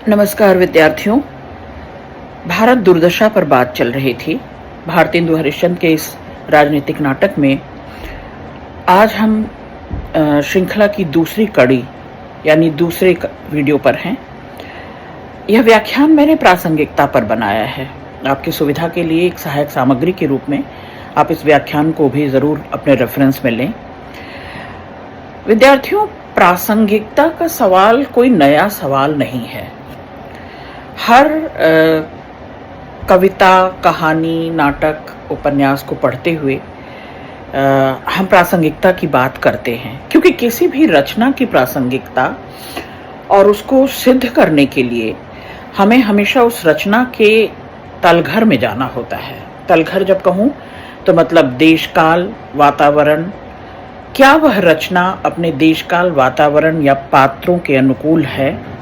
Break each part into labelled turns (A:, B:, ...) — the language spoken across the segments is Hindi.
A: नमस्कार विद्यार्थियों। भारत दुर्दशा पर बात चल रही थी। भारतेंदु हरिश्चंद्र के इस राजनीतिक नाटक में आज हम श्रृंखला की दूसरी कड़ी यानी दूसरे वीडियो पर हैं। यह व्याख्यान मैंने प्रासंगिकता पर बनाया है। आपकी सुविधा के लिए एक सहायक सामग्री के रूप में आप इस व्याख्यान को भी ज़रूर अपने रेफरेंस में लें। विद्यार्थियों, प्रासंगिकता का सवाल कोई नया सवाल नहीं है। हर कविता, कहानी, नाटक, उपन्यास को पढ़ते हुए हम प्रासंगिकता की बात करते हैं, क्योंकि किसी भी रचना की प्रासंगिकता और उसको सिद्ध करने के लिए हमें हमेशा उस रचना के तलघर में जाना होता है। तलघर जब कहूँ तो मतलब देश काल, वातावरण। क्या वह रचना अपने देश काल, वातावरण या पात्रों के अनुकूल है?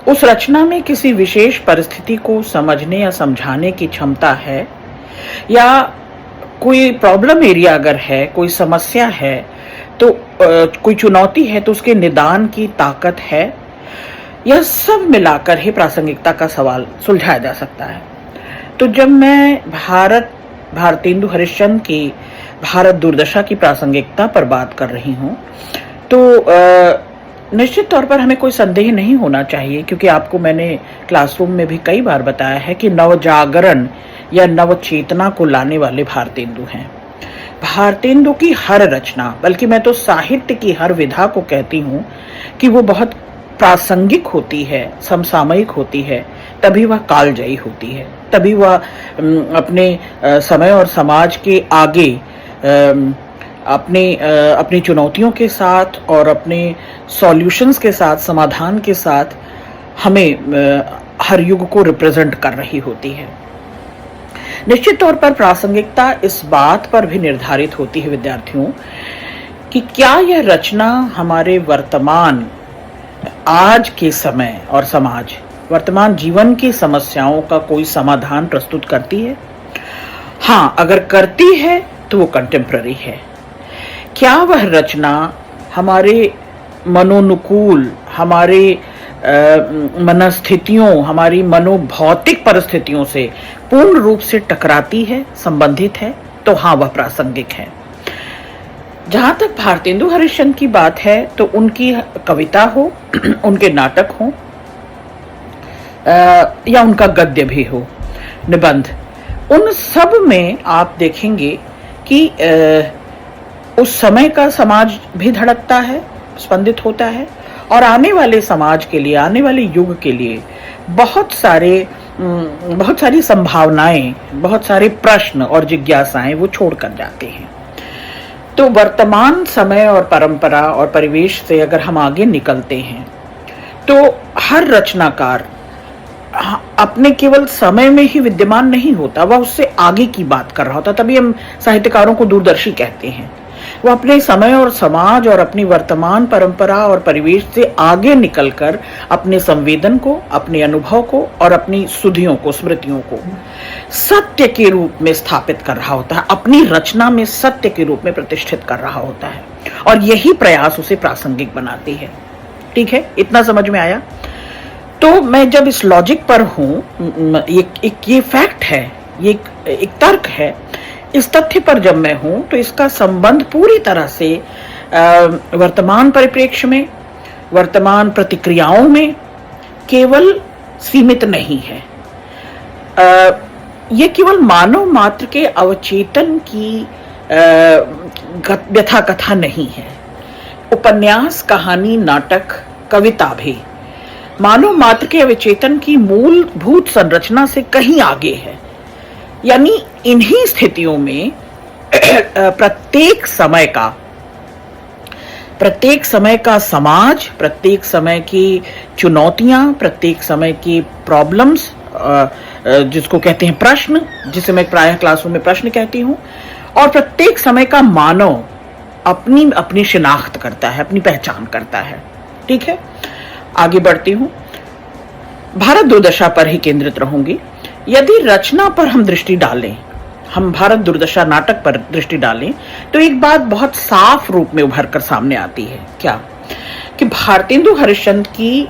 A: उस रचना में किसी विशेष परिस्थिति को समझने या समझाने की क्षमता है, या कोई प्रॉब्लम एरिया अगर है, कोई समस्या है, तो कोई चुनौती है तो उसके निदान की ताकत है। यह सब मिलाकर ही प्रासंगिकता का सवाल सुलझाया जा सकता है। तो जब मैं भारतेंदु हरिश्चंद्र की भारत दुर्दशा की प्रासंगिकता पर बात कर रही हूँ, तो निश्चित तौर पर हमें कोई संदेह नहीं होना चाहिए, क्योंकि आपको मैंने क्लासरूम में भी कई बार बताया है कि नवजागरण या नवचेतना को लाने वाले भारतेंदु हैं। भारतेंदु की हर रचना, बल्कि मैं तो साहित्य की हर विधा को कहती हूँ कि वो बहुत प्रासंगिक होती है, समसामयिक होती है, तभी वह कालजयी होती है, तभी वह अपने समय और समाज के आगे अपनी चुनौतियों के साथ और अपने सॉल्यूशंस के साथ, समाधान के साथ हमें हर युग को रिप्रेजेंट कर रही होती है। निश्चित तौर पर प्रासंगिकता इस बात पर भी निर्धारित होती है विद्यार्थियों कि क्या यह रचना हमारे वर्तमान, आज के समय और समाज, वर्तमान जीवन की समस्याओं का कोई समाधान प्रस्तुत करती है। हाँ, अगर करती है तो वो कंटेम्प्ररी है। क्या वह रचना हमारे मनोनुकूल, हमारे मनस्थितियों, हमारी मनोभौतिक परिस्थितियों से पूर्ण रूप से टकराती है, संबंधित है? तो हाँ, वह प्रासंगिक है। जहां तक भारतेंदु हरिश्चंद्र की बात है, तो उनकी कविता हो, उनके नाटक हो, या उनका गद्य भी हो, निबंध, उन सब में आप देखेंगे कि उस समय का समाज भी धड़कता है, स्पंदित होता है, और आने वाले समाज के लिए, आने वाले युग के लिए बहुत सारी संभावनाएं, बहुत सारे प्रश्न और जिज्ञासाएं वो छोड़ कर जाते हैं। तो वर्तमान समय और परंपरा और परिवेश से अगर हम आगे निकलते हैं, तो हर रचनाकार अपने केवल समय में ही विद्यमान नहीं होता, वह उससे आगे की बात कर रहा होता। तभी हम साहित्यकारों को दूरदर्शी कहते हैं। वह अपने समय और समाज और अपनी वर्तमान परंपरा और परिवेश से आगे निकलकर अपने संवेदन को, अपने अनुभव को और अपनी सुधियों को, स्मृतियों को सत्य के रूप में स्थापित कर रहा होता है, अपनी रचना में सत्य के रूप में प्रतिष्ठित कर रहा होता है, और यही प्रयास उसे प्रासंगिक बनाती है। ठीक है, इतना समझ में आया? तो मैं जब इस लॉजिक पर हूँ, ये फैक्ट है, ये एक तर्क है, इस तथ्य पर जब मैं हूं, तो इसका संबंध पूरी तरह से वर्तमान परिप्रेक्ष्य में, वर्तमान प्रतिक्रियाओं में केवल सीमित नहीं है। ये केवल मानव मात्र के अवचेतन की व्यथा कथा नहीं है। उपन्यास, कहानी, नाटक, कविता भी मानव मात्र के अवचेतन की मूलभूत संरचना से कहीं आगे है। यानी इन्हीं स्थितियों में प्रत्येक समय का समाज, प्रत्येक समय की चुनौतियां, प्रत्येक समय की प्रॉब्लम्स, जिसको कहते हैं प्रश्न, जिसे मैं प्रायः क्लासरूम में प्रश्न कहती हूं, और प्रत्येक समय का मानव अपनी शिनाख्त करता है, अपनी पहचान करता है। ठीक है, आगे बढ़ती हूं। भारत दुर्दशा पर ही केंद्रित रहूंगी। यदि रचना पर हम दृष्टि डालें, हम भारत दुर्दशा नाटक पर दृष्टि डालें, तो एक बात बहुत साफ रूप में उभर कर सामने आती है। क्या? कि भारतेंदु हरिश्चंद्र की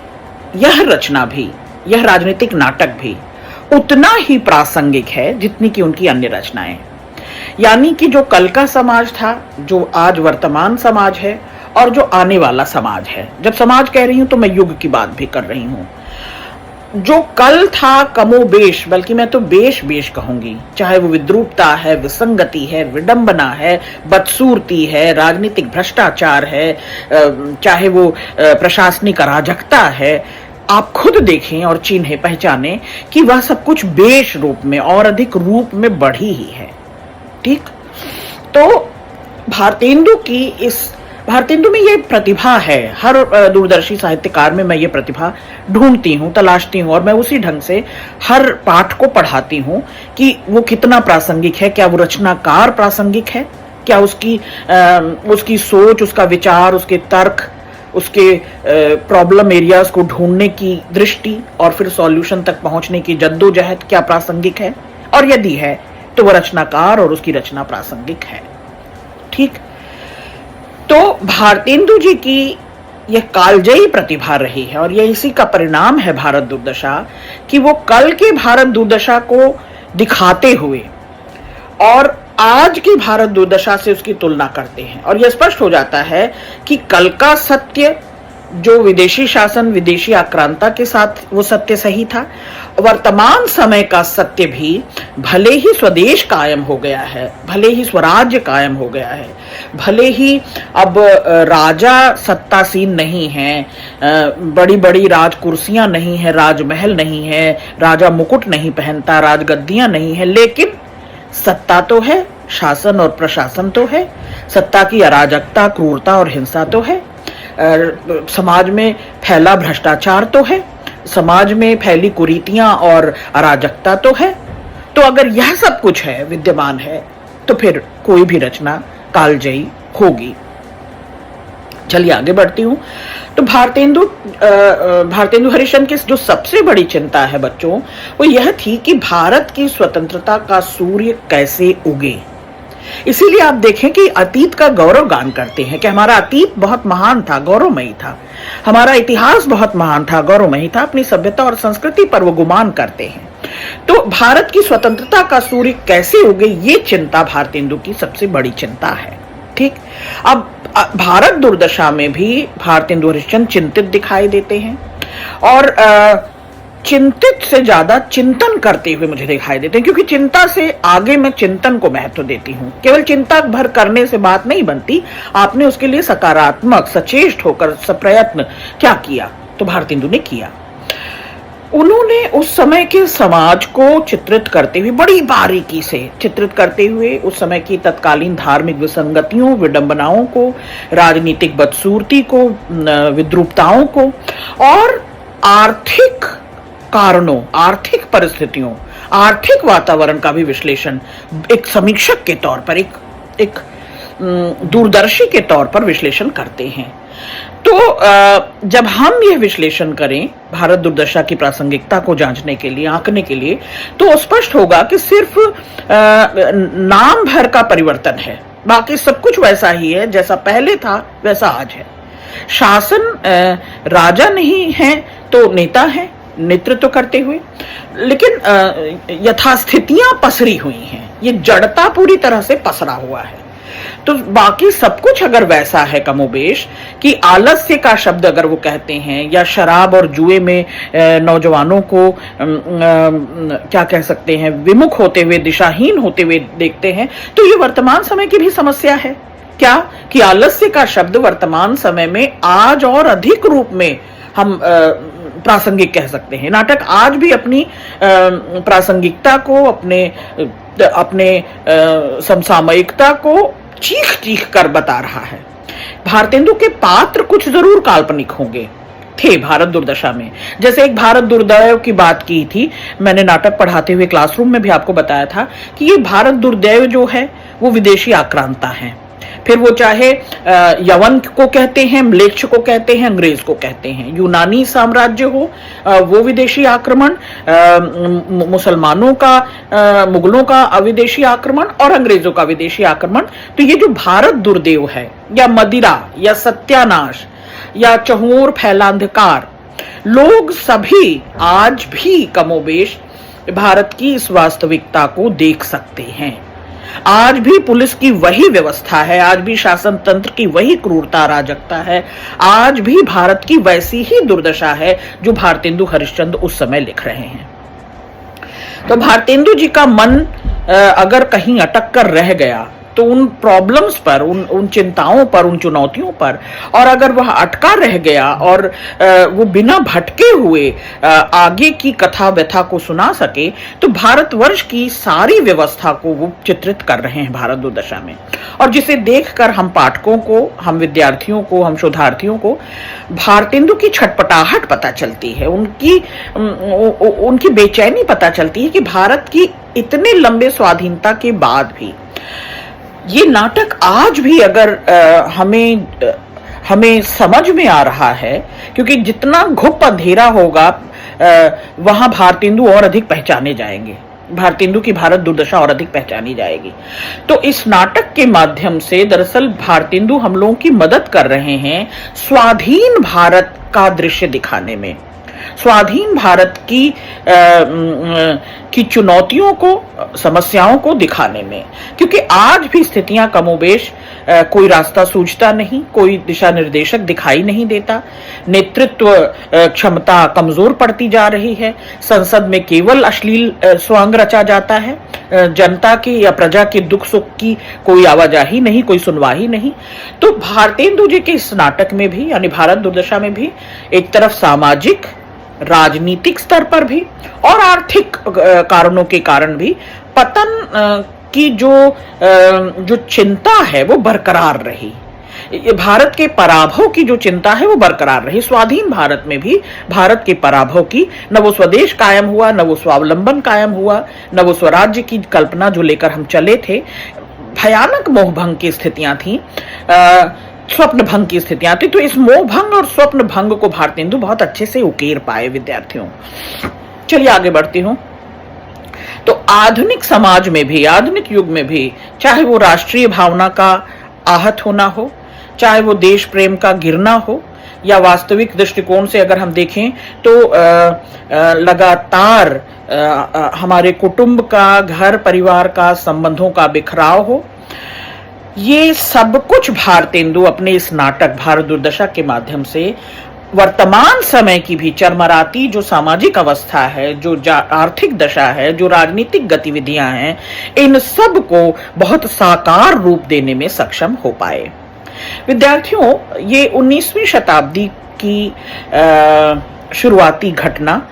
A: यह रचना भी, यह राजनीतिक नाटक भी उतना ही प्रासंगिक है जितनी कि उनकी अन्य रचनाएं। यानी कि जो कल का समाज था, जो आज वर्तमान समाज है और जो आने वाला समाज है। जब समाज कह रही हूं तो मैं युग की बात भी कर रही हूं। जो कल था कमोबेश, बल्कि मैं तो बेश बेश कहूंगी, चाहे वो विद्रूपता है, विसंगति है, विडंबना है, बदसूरती है, राजनीतिक भ्रष्टाचार है, चाहे वो प्रशासनिक अराजकता है, आप खुद देखें और चिन्हें पहचानें कि वह सब कुछ बेश रूप में और अधिक रूप में बढ़ी ही है। ठीक, तो भारतेंदु में ये प्रतिभा है। हर दूरदर्शी साहित्यकार में मैं ये प्रतिभा ढूंढती हूँ, तलाशती हूँ, और मैं उसी ढंग से हर पाठ को पढ़ाती हूँ कि वो कितना प्रासंगिक है। क्या वो रचनाकार प्रासंगिक है? क्या उसकी सोच, उसका विचार, उसके तर्क, उसके प्रॉब्लम एरियाज को ढूंढने की दृष्टि और फिर सॉल्यूशन तक पहुंचने की जद्दोजहद क्या प्रासंगिक है? और यदि है तो वह रचनाकार और उसकी रचना प्रासंगिक है। ठीक, तो भारतेंदु जी की यह कालजयी प्रतिभा रही है और यह इसी का परिणाम है भारत दुर्दशा, कि वो कल के भारत दुर्दशा को दिखाते हुए और आज की भारत दुर्दशा से उसकी तुलना करते हैं। और यह स्पष्ट हो जाता है कि कल का सत्य, जो विदेशी शासन, विदेशी आक्रांता के साथ वो सत्य सही था, वर्तमान समय का सत्य भी भले ही स्वदेश कायम हो गया है, भले ही स्वराज्य कायम हो गया है, भले ही अब राजा सत्तासीन नहीं है, बड़ी बड़ी राज कुर्सियां नहीं है, राजमहल नहीं है, राजा मुकुट नहीं पहनता, राजगद्दियां नहीं है, लेकिन सत्ता तो है, शासन और प्रशासन तो है, सत्ता की अराजकता, क्रूरता और हिंसा तो है, समाज में फैला भ्रष्टाचार तो है, समाज में फैली कुरीतियां और अराजकता तो है। तो अगर यह सब कुछ है, विद्यमान है, तो फिर कोई भी रचना कालजयी होगी। चलिए आगे बढ़ती हूं। तो भारतेंदु हरिश्चंद्र की जो सबसे बड़ी चिंता है बच्चों, वो यह थी कि भारत की स्वतंत्रता का सूर्य कैसे उगे। इसीलिए आप देखें कि अतीत का गौरव गान करते हैं कि हमारा अतीत बहुत महान था, गौरवमयी था, हमारा इतिहास बहुत महान था, गौरवमयी था, अपनी सभ्यता और संस्कृति पर वो गुमान करते हैं। तो भारत की स्वतंत्रता का सूर्य कैसे उगे, ये चिंता भारतेंदु की सबसे बड़ी चिंता है। ठीक, अब भारत दुर्दशा में भी भारतेंदु हरिश्चंद्र चिंतित दिखाई देते हैं और चिंतित से ज्यादा चिंतन करते हुए मुझे दिखाई देते हैं, क्योंकि चिंता से आगे मैं चिंतन को महत्व देती हूं। केवल चिंता भर करने से बात नहीं बनती, आपने उसके लिए सकारात्मक, सचेष्ट होकर सप्रयत्न क्या किया, तो भारतेंदु ने किया। उन्होंने उस समय के समाज को चित्रित करते हुए, बड़ी बारीकी से चित्रित करते हुए, उस समय की तत्कालीन धार्मिक विसंगतियों, विडंबनाओं को, राजनीतिक बदसूरती को, विद्रूपताओं को और आर्थिक कारणों, आर्थिक परिस्थितियों, आर्थिक वातावरण का भी विश्लेषण एक समीक्षक के तौर पर, एक दूरदर्शी के तौर पर विश्लेषण करते हैं। तो जब हम यह विश्लेषण करें भारत दुर्दशा की प्रासंगिकता को जांचने के लिए, आंकने के लिए, तो स्पष्ट होगा कि सिर्फ नाम भर का परिवर्तन है, बाकी सब कुछ वैसा ही है, जैसा पहले था वैसा आज है। शासन राजा नहीं है तो नेता है, नेतृत्व करते हुए, लेकिन यथास्थितियां पसरी हुई हैं, ये जड़ता पूरी तरह से पसरा हुआ है। तो बाकी सब कुछ अगर वैसा है कमोबेश, कि आलस्य का शब्द अगर वो कहते हैं, या शराब और जुए में नौजवानों को क्या कह सकते हैं, विमुख होते हुए, दिशाहीन होते हुए देखते हैं, तो ये वर्तमान समय की भी समस्या है। क्या कि आलस्य का शब्द वर्तमान समय में आज और अधिक रूप में हम प्रासंगिक कह सकते हैं। नाटक आज भी अपनी प्रासंगिकता को, अपने समसामयिकता को चीख चीख कर बता रहा है। भारतेंदु के पात्र कुछ जरूर काल्पनिक होंगे, थे भारत दुर्दशा में। जैसे एक भारत दुर्दैव की बात की थी मैंने नाटक पढ़ाते हुए, क्लासरूम में भी आपको बताया था कि ये भारत दुर्दैव जो है वो विदेशी आक्रांता है। फिर वो चाहे यवन को कहते हैं, म्लेच्छ को कहते हैं, अंग्रेज को कहते हैं, यूनानी साम्राज्य हो, वो विदेशी आक्रमण, मुसलमानों का, मुगलों का विदेशी आक्रमण और अंग्रेजों का विदेशी आक्रमण। तो ये जो भारत दुर्देव है, या मदिरा, या सत्यानाश, या चहुओर फैला अंधकार, लोग सभी आज भी कमोबेश भारत की इस वास्तविकता को देख सकते हैं। आज भी पुलिस की वही व्यवस्था है, आज भी शासन तंत्र की वही क्रूरता अराजकता है, आज भी भारत की वैसी ही दुर्दशा है जो भारतेंदु हरिश्चंद्र उस समय लिख रहे हैं। तो भारतेंदु जी का मन अगर कहीं अटक कर रह गया तो उन प्रॉब्लम्स पर, उन चिंताओं पर, उन चुनौतियों पर, और अगर वह अटका रह गया और वो बिना भटके हुए आगे की कथा व्यथा को सुना सके, तो भारतवर्ष की सारी व्यवस्था को वो चित्रित कर रहे हैं भारत दुर्दशा में, और जिसे देखकर हम पाठकों को, हम विद्यार्थियों को, हम शोधार्थियों को भारतेंदु की छटपटाहट पता चलती है, उनकी बेचैनी पता चलती है कि भारत की इतने लंबे स्वाधीनता के बाद भी ये नाटक आज भी अगर हमें समझ में आ रहा है, क्योंकि जितना घुप अंधेरा होगा वहां भारतेंदु और अधिक पहचाने जाएंगे, भारतेंदु की भारत दुर्दशा और अधिक पहचानी जाएगी। तो इस नाटक के माध्यम से दरअसल भारतेंदु हम लोगों की मदद कर रहे हैं स्वाधीन भारत का दृश्य दिखाने में, स्वाधीन भारत की चुनौतियों को, समस्याओं को दिखाने में, क्योंकि आज भी स्थितियां कमोबेश कोई रास्ता सूझता नहीं, कोई दिशा निर्देशक दिखाई नहीं देता, नेतृत्व क्षमता कमजोर पड़ती जा रही है, संसद में केवल अश्लील स्वांग रचा जाता है, जनता के या प्रजा के दुख सुख की कोई आवाजाही नहीं, कोई सुनवाही नहीं। तो भारतेंदु जी के इस नाटक में भी, यानी भारत दुर्दशा में भी, एक तरफ सामाजिक, राजनीतिक स्तर पर भी और आर्थिक कारणों के कारण भी पतन की जो चिंता है वो बरकरार रही, भारत के पराभव की जो चिंता है वो बरकरार रही। स्वाधीन भारत में भी भारत के पराभव की, न वो स्वदेश कायम हुआ, न वो स्वावलंबन कायम हुआ, न वो स्वराज्य की कल्पना जो लेकर हम चले थे, भयानक मोहभंग की स्थितियां थी, स्वप्न भंग की स्थितियां थी। तो इस मोह भंग और स्वप्न भंग को भारतेंदु बहुत अच्छे से उकेर पाए विद्यार्थियों। चलिए आगे बढ़ती हूं। तो आधुनिक समाज में भी, आधुनिक युग में भी, चाहे वो राष्ट्रीय भावना का आहत होना हो, चाहे वो देश प्रेम का गिरना हो, या वास्तविक दृष्टिकोण से अगर हम देखें तो लगातार हमारे कुटुंब का, घर परिवार का, संबंधों का बिखराव हो, ये सब कुछ भारतेंदु अपने इस नाटक भारत दुर्दशा के माध्यम से वर्तमान समय की भी चरमराती जो सामाजिक अवस्था है, जो आर्थिक दशा है, जो राजनीतिक गतिविधियां हैं, इन सब को बहुत साकार रूप देने में सक्षम हो पाए। विद्यार्थियों, ये 19वीं शताब्दी की शुरुआती घटना,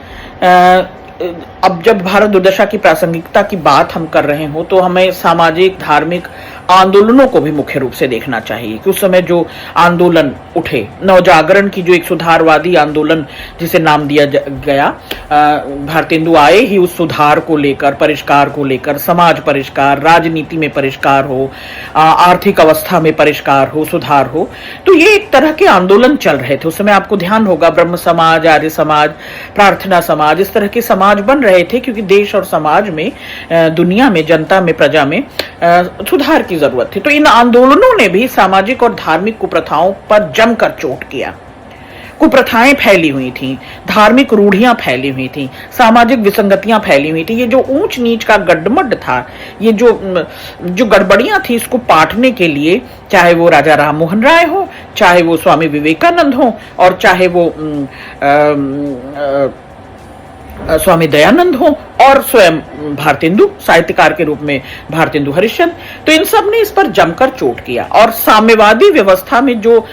A: अब जब भारत दुर्दशा की प्रासंगिकता की बात हम कर रहे हो तो हमें सामाजिक, धार्मिक आंदोलनों को भी मुख्य रूप से देखना चाहिए कि उस समय जो आंदोलन उठे, नवजागरण की जो एक सुधारवादी आंदोलन जिसे नाम दिया गया, भारतेंदु आए ही उस सुधार को लेकर, परिष्कार को लेकर, समाज परिष्कार, राजनीति में परिष्कार हो, आर्थिक अवस्था में परिष्कार हो, सुधार हो। तो ये एक तरह के आंदोलन चल रहे थे उस समय। आपको ध्यान होगा ब्रह्म समाज, आर्य समाज, प्रार्थना समाज, इस तरह के समाज बन रहे थे, क्योंकि देश और समाज में, दुनिया में, जनता में, प्रजा में सुधार की जरूरत थी। तो इन आंदोलनों ने भी सामाजिक और धार्मिक कुप्रथाओं पर जमकर चोट किया। कुप्रथाएं फैली हुई थीं, धार्मिक रूढ़ियां फैली हुई थीं, सामाजिक विसंगतियां फैली हुई थी। ये जो ऊंच नीच का गड्ढमड्ढ था, ये जो गड़बड़ियां थी, इसको पाटने के लिए, चाहे वो राजा राम मोहन राय हो, चाहे वो स्वामी विवेकानंद हो, और चाहे वो स्वामी दयानंद हो, और स्वयं भारतेंदु साहित्यकार के रूप में भारतेंदु हरिश्चंद्र, तो इन सब ने इस पर जमकर चोट किया। और साम्यवादी व्यवस्था में जो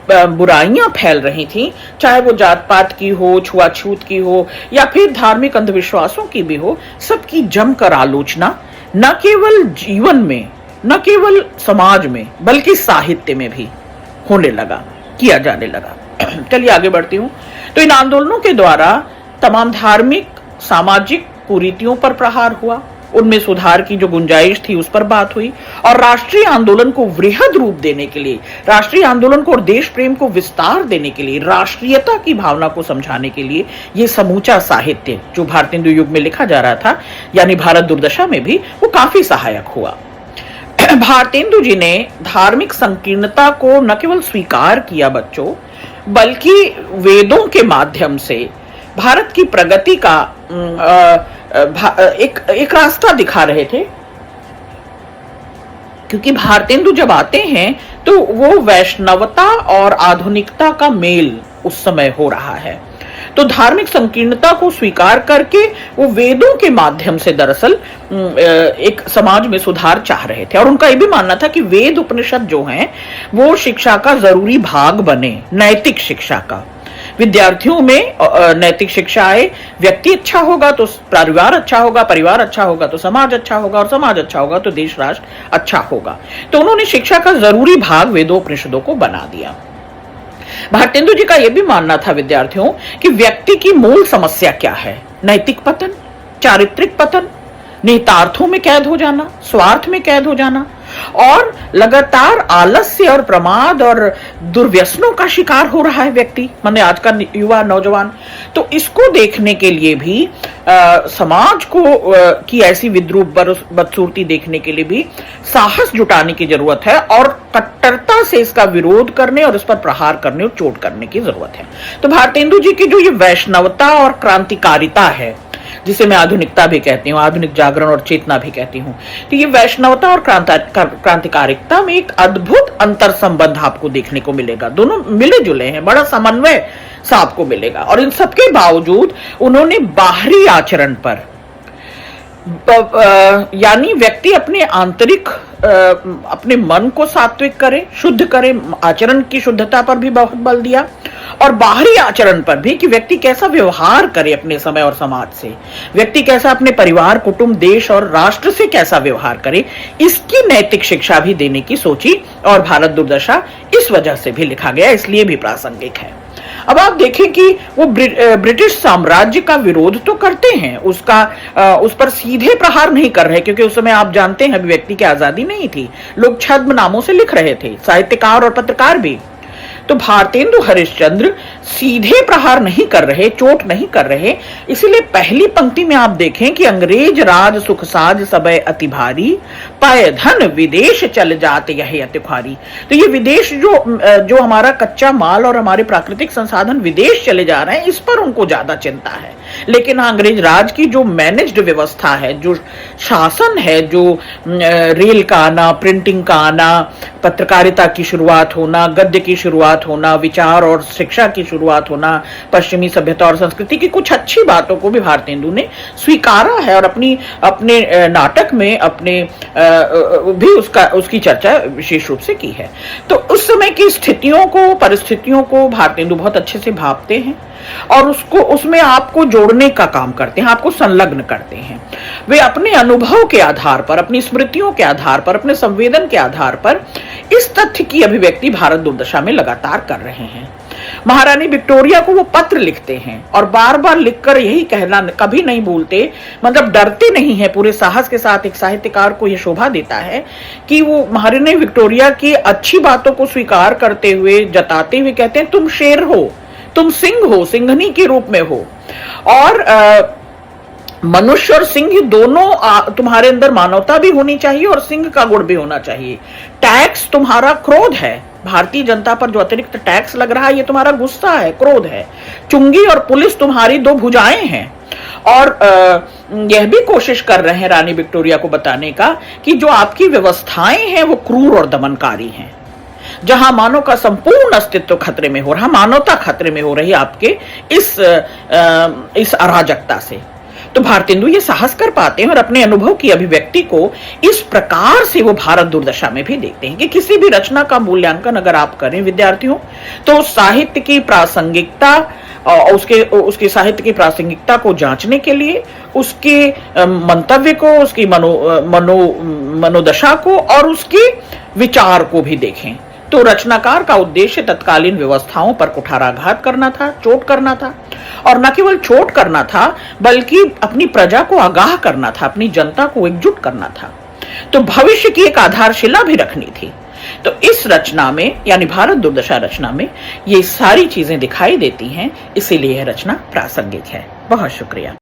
A: बुराइयां फैल रही थी, चाहे वो जात पात की हो, छुआछूत की हो, या फिर धार्मिक अंधविश्वासों की भी हो, सबकी जमकर आलोचना न केवल जीवन में, न केवल समाज में, बल्कि साहित्य में भी होने लगा, किया जाने लगा। चलिए आगे बढ़ती हूं। तो इन आंदोलनों के द्वारा तमाम धार्मिक, सामाजिक कुरीतियों पर प्रहार हुआ, उनमें सुधार की जो गुंजाइश थी उस पर बात हुई, और राष्ट्रीय आंदोलन को वृहद रूप देने के लिए, राष्ट्रीय आंदोलन को और देश प्रेम को विस्तार देने के लिए, राष्ट्रीयता की भावना को समझाने के लिए ये समूचा साहित्य जो भारतेंदु युग में लिखा जा रहा था, यानी भारत दुर्दशा में भी, वो काफी सहायक हुआ। भारतेंदु जी ने धार्मिक संकीर्णता को न केवल स्वीकार किया बच्चों, बल्कि वेदों के माध्यम से भारत की प्रगति का एक रास्ता दिखा रहे थे। क्योंकि भारतेंदु जब आते हैं तो वो वैष्णवता और आधुनिकता का मेल उस समय हो रहा है, तो धार्मिक संकीर्णता को स्वीकार करके वो वेदों के माध्यम से दरअसल एक समाज में सुधार चाह रहे थे। और उनका ये भी मानना था कि वेद उपनिषद जो हैं वो शिक्षा का जरूरी भाग बने, नैतिक शिक्षा का। विद्यार्थियों में नैतिक शिक्षा आए, व्यक्ति अच्छा होगा तो परिवार अच्छा होगा, परिवार अच्छा होगा तो समाज अच्छा होगा, और समाज अच्छा होगा तो देश राष्ट्र अच्छा होगा। तो उन्होंने शिक्षा का जरूरी भाग वेदोपनिषदों को बना दिया। भारतेंदु जी का यह भी मानना था विद्यार्थियों कि व्यक्ति की मूल समस्या क्या है, नैतिक पतन, चारित्रिक पतन, निहितार्थों में कैद हो जाना, स्वार्थ में कैद हो जाना, और लगातार आलस्य और प्रमाद और दुर्व्यसनों का शिकार हो रहा है व्यक्ति, माने आज का युवा नौजवान। तो इसको देखने के लिए भी समाज को की ऐसी विद्रूप बदसूरती देखने के लिए भी साहस जुटाने की जरूरत है, और कट्टरता से इसका विरोध करने और इस पर प्रहार करने और चोट करने की जरूरत है। तो भारतेंदु जी की जो ये वैष्णवता और क्रांतिकारिता है, जिसे मैं आधुनिकता भी कहती हूँ, आधुनिक जागरण और चेतना भी कहती हूँ, तो ये वैष्णवता और क्रांतिकारिकता में एक अद्भुत अंतर संबंध आपको देखने को मिलेगा। दोनों मिले जुले हैं, बड़ा समन्वय सा आपको मिलेगा। और इन सबके बावजूद उन्होंने बाहरी आचरण पर, यानी व्यक्ति अपने आंतरिक अपने मन को सात्विक करे, शुद्ध करे, आचरण की शुद्धता पर भी बहुत बल दिया, और बाहरी आचरण पर भी कि व्यक्ति कैसा व्यवहार करे अपने समय और समाज से, व्यक्ति कैसा अपने परिवार, कुटुंब, देश और राष्ट्र से कैसा व्यवहार करे, इसकी नैतिक शिक्षा भी देने की सोची। और भारत दुर्दशा इस वजह से भी लिखा गया, इसलिए भी प्रासंगिक है। अब आप देखें कि वो ब्रिटिश साम्राज्य का विरोध तो करते हैं, उस पर सीधे प्रहार नहीं कर रहे, क्योंकि उस समय आप जानते हैं अभिव्यक्ति की आजादी नहीं थी, लोग छद्म नामों से लिख रहे थे, साहित्यकार और पत्रकार भी। तो भारतेंदु हरिश्चंद्र सीधे प्रहार नहीं कर रहे, चोट नहीं कर रहे। इसीलिए पहली पंक्ति में आप देखें कि अंग्रेज राज सुख साज सबय अति भारी, पाय धन विदेश चल जाते यह अति ख्वारी। तो ये विदेश जो हमारा कच्चा माल और हमारे प्राकृतिक संसाधन विदेश चले जा रहे हैं, इस पर उनको ज्यादा चिंता है। लेकिन अंग्रेज राज की जो मैनेज्ड व्यवस्था है, जो शासन है, जो रेल का आना, प्रिंटिंग का आना, पत्रकारिता की शुरुआत होना, गद्य की शुरुआत होना, विचार और शिक्षा की शुरुआत होना, पश्चिमी सभ्यता और संस्कृति की कुछ अच्छी बातों को भी भारतेंदु ने स्वीकारा है, और अपने नाटक में अपने भी उसकी चर्चा विशेष रूप से की है। तो उस समय की स्थितियों को, परिस्थितियों को भारतेंदु बहुत अच्छे से भांपते हैं, और उसमें आपको जोड़ने का काम करते हैं, आपको संलग्न करते हैं। वे अपने अनुभव के आधार पर, अपनी स्मृतियों के आधार पर, अपने संवेदन के आधार पर इस तथ्य की अभिव्यक्ति भारत दुर्दशा में लगातार कर रहे हैं। महारानी विक्टोरिया को वो पत्र लिखते हैं, और बार बार लिखकर यही कहना कभी नहीं भूलते, मतलब डरते नहीं है, पूरे साहस के साथ एक साहित्यकार को यह शोभा देता है कि वो महारानी विक्टोरिया की अच्छी बातों को स्वीकार करते हुए, जताते हुए कहते हैं, तुम शेर हो, तुम सिंह हो, सिंघनी के रूप में हो, और मनुष्य और सिंह दोनों, तुम्हारे अंदर मानवता भी होनी चाहिए और सिंह का गुण भी होना चाहिए। टैक्स तुम्हारा क्रोध है, भारतीय जनता पर जो अतिरिक्त टैक्स लग रहा है ये तुम्हारा गुस्सा है, क्रोध है। चुंगी और पुलिस तुम्हारी दो भुजाएं हैं। और यह भी कोशिश कर रहे हैं रानी विक्टोरिया को बताने का कि जो आपकी व्यवस्थाएं हैं वो क्रूर और दमनकारी हैं, जहां मानव का संपूर्ण अस्तित्व खतरे में हो रहा, मानवता खतरे में हो रही आपके इस अराजकता से। तो भारतेंदु ये साहस कर पाते हैं, और अपने अनुभव की अभिव्यक्ति को इस प्रकार से वो भारत दुर्दशा में भी देखते हैं कि किसी भी रचना का मूल्यांकन अगर आप करें विद्यार्थियों, तो साहित्य की प्रासंगिकता, उसके साहित्य की प्रासंगिकता को जांचने के लिए उसके मंतव्य को, उसकी मनोदशा को और उसके विचार को भी देखें। तो रचनाकार का उद्देश्य तत्कालीन व्यवस्थाओं पर कुठाराघात करना था, चोट करना था, और न केवल चोट करना था बल्कि अपनी प्रजा को आगाह करना था, अपनी जनता को एकजुट करना था। तो भविष्य की एक आधारशिला भी रखनी थी। तो इस रचना में, यानी भारत दुर्दशा रचना में, ये सारी चीजें दिखाई देती हैं, इसीलिए यह रचना प्रासंगिक है। बहुत शुक्रिया।